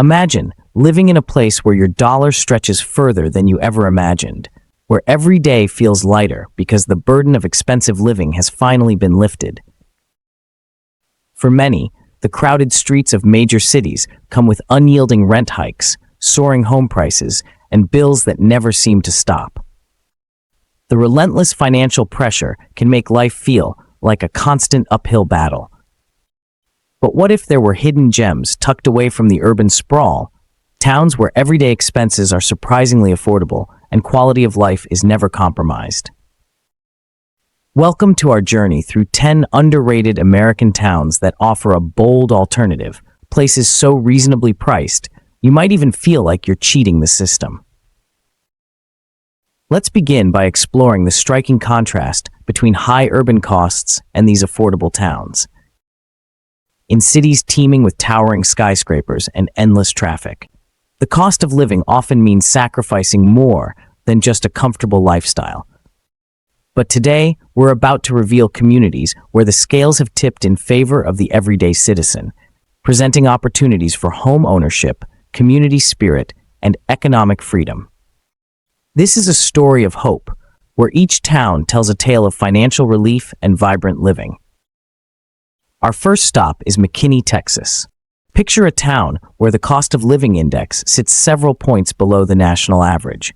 Imagine living in a place where your dollar stretches further than you ever imagined, where every day feels lighter because the burden of expensive living has finally been lifted. For many, the crowded streets of major cities come with unyielding rent hikes, soaring home prices, and bills that never seem to stop. The relentless financial pressure can make life feel like a constant uphill battle. But what if there were hidden gems tucked away from the urban sprawl, towns where everyday expenses are surprisingly affordable and quality of life is never compromised? Welcome to our journey through 10 underrated American towns that offer a bold alternative, places so reasonably priced, you might even feel like you're cheating the system. Let's begin by exploring the striking contrast between high urban costs and these affordable towns. In cities teeming with towering skyscrapers and endless traffic, the cost of living often means sacrificing more than just a comfortable lifestyle. But today, we're about to reveal communities where the scales have tipped in favor of the everyday citizen, presenting opportunities for home ownership, community spirit, and economic freedom. This is a story of hope, where each town tells a tale of financial relief and vibrant living. Our first stop is McKinney, Texas. Picture a town where the cost of living index sits several points below the national average.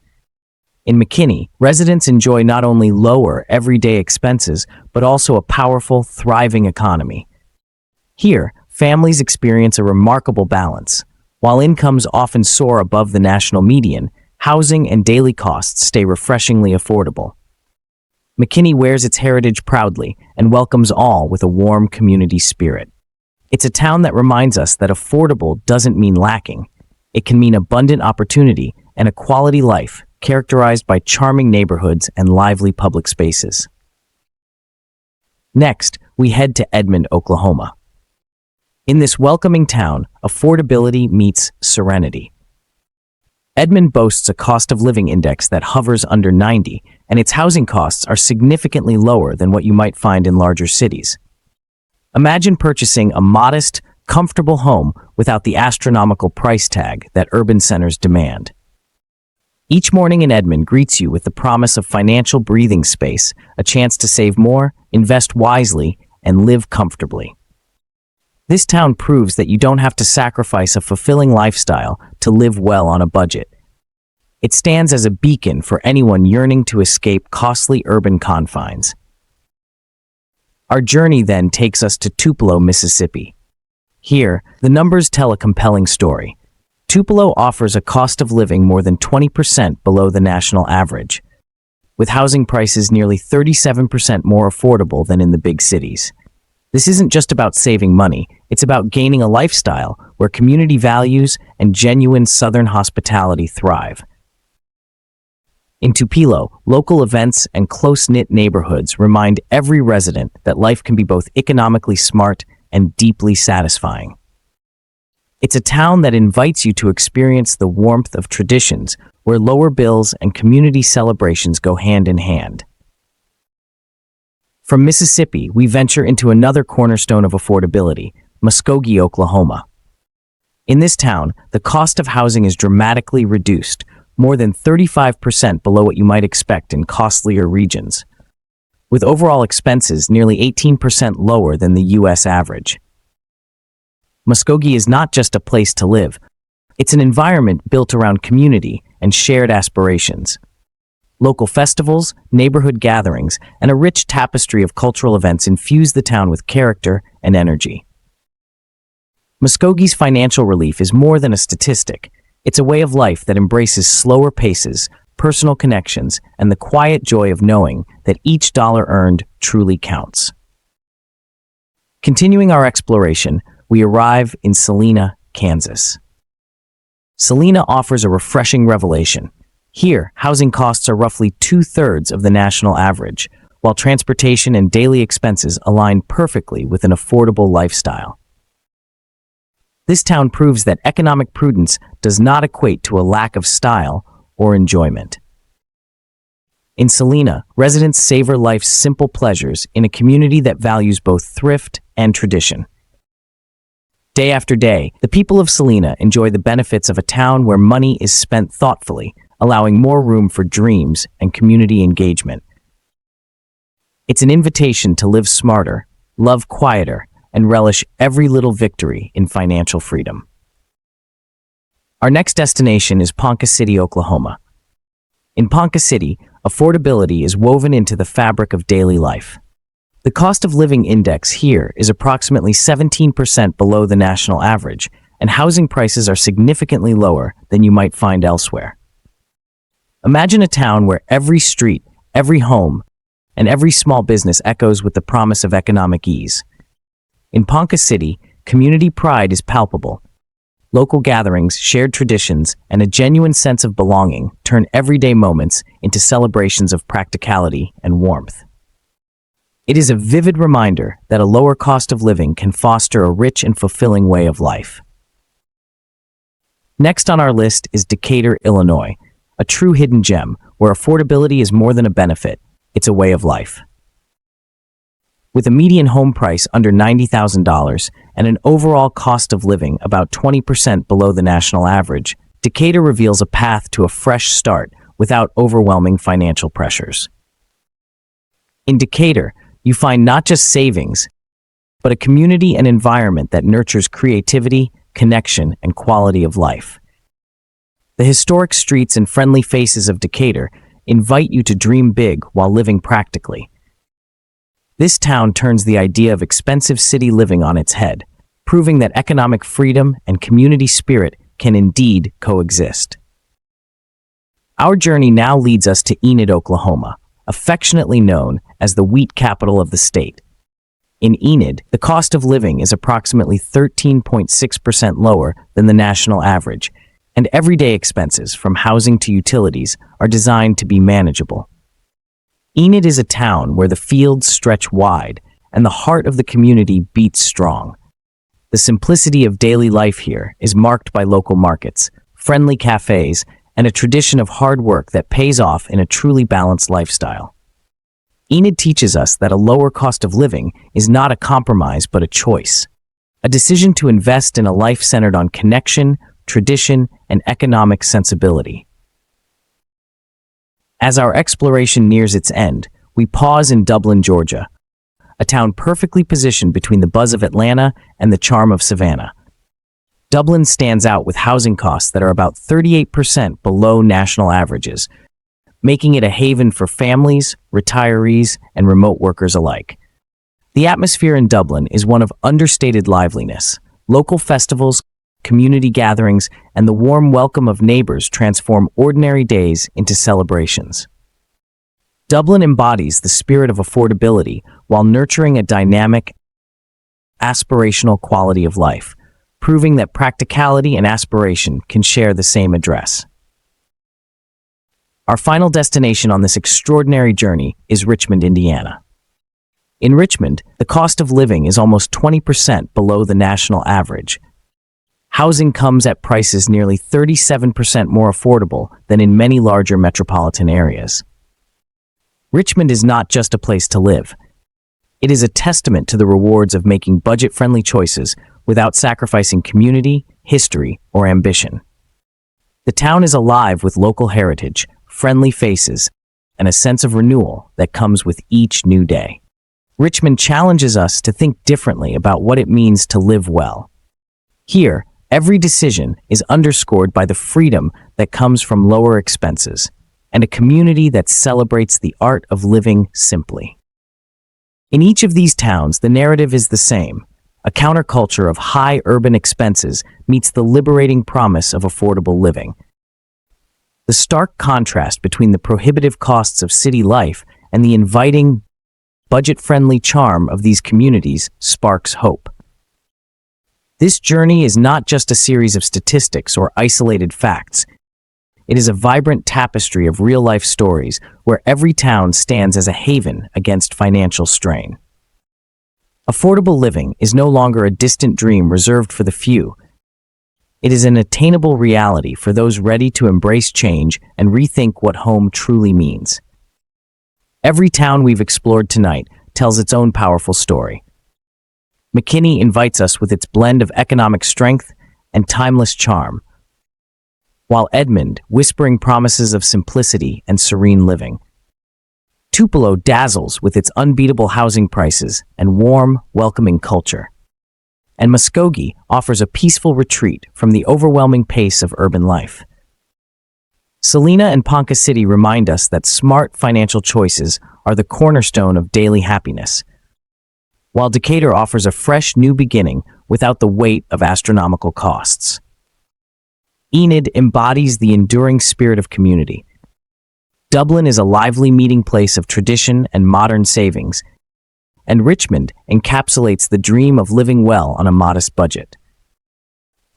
In McKinney, residents enjoy not only lower everyday expenses, but also a powerful, thriving economy. Here, families experience a remarkable balance. While incomes often soar above the national median, housing and daily costs stay refreshingly affordable. McKinney wears its heritage proudly and welcomes all with a warm community spirit. It's a town that reminds us that affordable doesn't mean lacking. It can mean abundant opportunity and a quality life characterized by charming neighborhoods and lively public spaces. Next, we head to Edmond, Oklahoma. In this welcoming town, affordability meets serenity. Edmond boasts a cost of living index that hovers under 90, and its housing costs are significantly lower than what you might find in larger cities. Imagine purchasing a modest, comfortable home without the astronomical price tag that urban centers demand. Each morning in Edmond greets you with the promise of financial breathing space, a chance to save more, invest wisely, and live comfortably. This town proves that you don't have to sacrifice a fulfilling lifestyle to live well on a budget. It stands as a beacon for anyone yearning to escape costly urban confines. Our journey then takes us to Tupelo, Mississippi. Here, the numbers tell a compelling story. Tupelo offers a cost of living more than 20% below the national average, with housing prices nearly 37% more affordable than in the big cities. This isn't just about saving money, it's about gaining a lifestyle where community values and genuine Southern hospitality thrive. In Tupelo, local events and close-knit neighborhoods remind every resident that life can be both economically smart and deeply satisfying. It's a town that invites you to experience the warmth of traditions where lower bills and community celebrations go hand in hand. From Mississippi, we venture into another cornerstone of affordability, Muskogee, Oklahoma. In this town, the cost of housing is dramatically reduced, more than 35% below what you might expect in costlier regions, with overall expenses nearly 18% lower than the U.S. average. Muskogee is not just a place to live, it's an environment built around community and shared aspirations. Local festivals, neighborhood gatherings, and a rich tapestry of cultural events infuse the town with character and energy. Muskogee's financial relief is more than a statistic. It's a way of life that embraces slower paces, personal connections, and the quiet joy of knowing that each dollar earned truly counts. Continuing our exploration, we arrive in Salina, Kansas. Salina offers a refreshing revelation. Here, housing costs are roughly 2/3 of the national average, while transportation and daily expenses align perfectly with an affordable lifestyle. This town proves that economic prudence does not equate to a lack of style or enjoyment. In Salina, residents savor life's simple pleasures in a community that values both thrift and tradition. Day after day, the people of Salina enjoy the benefits of a town where money is spent thoughtfully, allowing more room for dreams and community engagement. It's an invitation to live smarter, love quieter, and relish every little victory in financial freedom. Our next destination is Ponca City, Oklahoma. In Ponca City, affordability is woven into the fabric of daily life. The cost of living index here is approximately 17% below the national average, and housing prices are significantly lower than you might find elsewhere. Imagine a town where every street, every home, and every small business echoes with the promise of economic ease. In Ponca City, community pride is palpable. Local gatherings, shared traditions, and a genuine sense of belonging turn everyday moments into celebrations of practicality and warmth. It is a vivid reminder that a lower cost of living can foster a rich and fulfilling way of life. Next on our list is Decatur, Illinois, a true hidden gem where affordability is more than a benefit, it's a way of life. With a median home price under $90,000 and an overall cost of living about 20% below the national average, Decatur reveals a path to a fresh start without overwhelming financial pressures. In Decatur, you find not just savings, but a community and environment that nurtures creativity, connection, and quality of life. The historic streets and friendly faces of Decatur invite you to dream big while living practically. This town turns the idea of expensive city living on its head, proving that economic freedom and community spirit can indeed coexist. Our journey now leads us to Enid, Oklahoma, affectionately known as the wheat capital of the state. In Enid, the cost of living is approximately 13.6% lower than the national average, and everyday expenses, from housing to utilities, are designed to be manageable. Enid is a town where the fields stretch wide and the heart of the community beats strong. The simplicity of daily life here is marked by local markets, friendly cafes, and a tradition of hard work that pays off in a truly balanced lifestyle. Enid teaches us that a lower cost of living is not a compromise but a choice, a decision to invest in a life centered on connection, tradition, and economic sensibility. As our exploration nears its end, we pause in Dublin, Georgia, a town perfectly positioned between the buzz of Atlanta and the charm of Savannah. Dublin stands out with housing costs that are about 38% below national averages, making it a haven for families, retirees, and remote workers alike. The atmosphere in Dublin is one of understated liveliness. Local festivals, community gatherings, and the warm welcome of neighbors transform ordinary days into celebrations. Dublin embodies the spirit of affordability while nurturing a dynamic, aspirational quality of life, proving that practicality and aspiration can share the same address. Our final destination on this extraordinary journey is Richmond, Indiana. In Richmond, the cost of living is almost 20% below the national average. Housing comes at prices nearly 37% more affordable than in many larger metropolitan areas. Richmond is not just a place to live. It is a testament to the rewards of making budget-friendly choices without sacrificing community, history, or ambition. The town is alive with local heritage, friendly faces, and a sense of renewal that comes with each new day. Richmond challenges us to think differently about what it means to live well. Here, every decision is underscored by the freedom that comes from lower expenses and a community that celebrates the art of living simply. In each of these towns, the narrative is the same. A counterculture of high urban expenses meets the liberating promise of affordable living. The stark contrast between the prohibitive costs of city life and the inviting, budget-friendly charm of these communities sparks hope. This journey is not just a series of statistics or isolated facts. It is a vibrant tapestry of real-life stories where every town stands as a haven against financial strain. Affordable living is no longer a distant dream reserved for the few. It is an attainable reality for those ready to embrace change and rethink what home truly means. Every town we've explored tonight tells its own powerful story. McKinney invites us with its blend of economic strength and timeless charm, while Edmond, whispering promises of simplicity and serene living. Tupelo dazzles with its unbeatable housing prices and warm, welcoming culture. And Muskogee offers a peaceful retreat from the overwhelming pace of urban life. Salina and Ponca City remind us that smart financial choices are the cornerstone of daily happiness, while Decatur offers a fresh new beginning without the weight of astronomical costs. Enid embodies the enduring spirit of community. Dublin is a lively meeting place of tradition and modern savings, and Richmond encapsulates the dream of living well on a modest budget.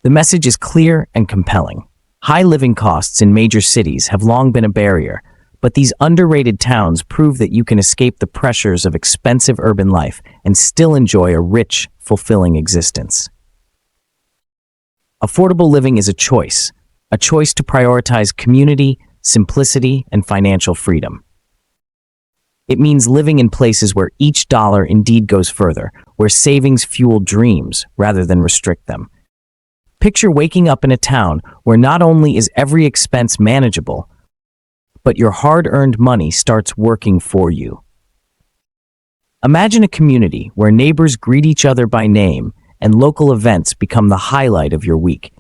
The message is clear and compelling. High living costs in major cities have long been a barrier, but these underrated towns prove that you can escape the pressures of expensive urban life and still enjoy a rich, fulfilling existence. Affordable living is a choice to prioritize community, simplicity, and financial freedom. It means living in places where each dollar indeed goes further, where savings fuel dreams rather than restrict them. Picture waking up in a town where not only is every expense manageable, but your hard-earned money starts working for you. Imagine a community where neighbors greet each other by name and local events become the highlight of your week.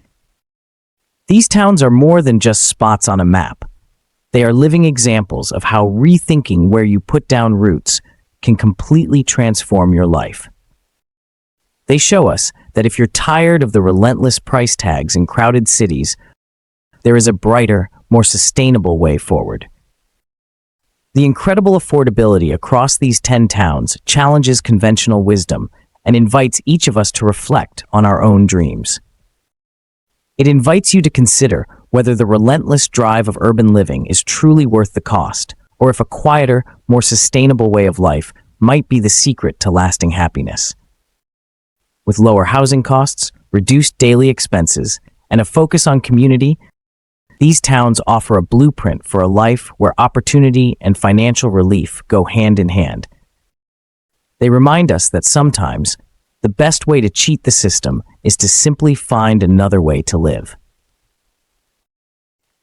These towns are more than just spots on a map. They are living examples of how rethinking where you put down roots can completely transform your life. They show us that if you're tired of the relentless price tags in crowded cities, there is a brighter, more sustainable way forward. The incredible affordability across these 10 towns challenges conventional wisdom and invites each of us to reflect on our own dreams. It invites you to consider whether the relentless drive of urban living is truly worth the cost, or if a quieter, more sustainable way of life might be the secret to lasting happiness. With lower housing costs, reduced daily expenses, and a focus on community, these towns offer a blueprint for a life where opportunity and financial relief go hand in hand. They remind us that sometimes the best way to cheat the system is to simply find another way to live.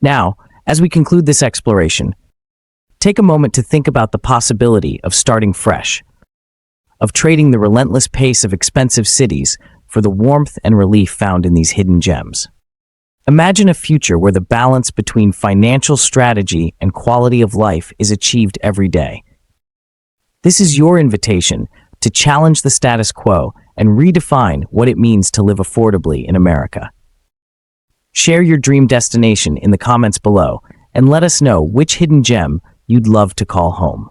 Now, as we conclude this exploration, take a moment to think about the possibility of starting fresh, of trading the relentless pace of expensive cities for the warmth and relief found in these hidden gems. Imagine a future where the balance between financial strategy and quality of life is achieved every day. This is your invitation to challenge the status quo and redefine what it means to live affordably in America. Share your dream destination in the comments below and let us know which hidden gem you'd love to call home.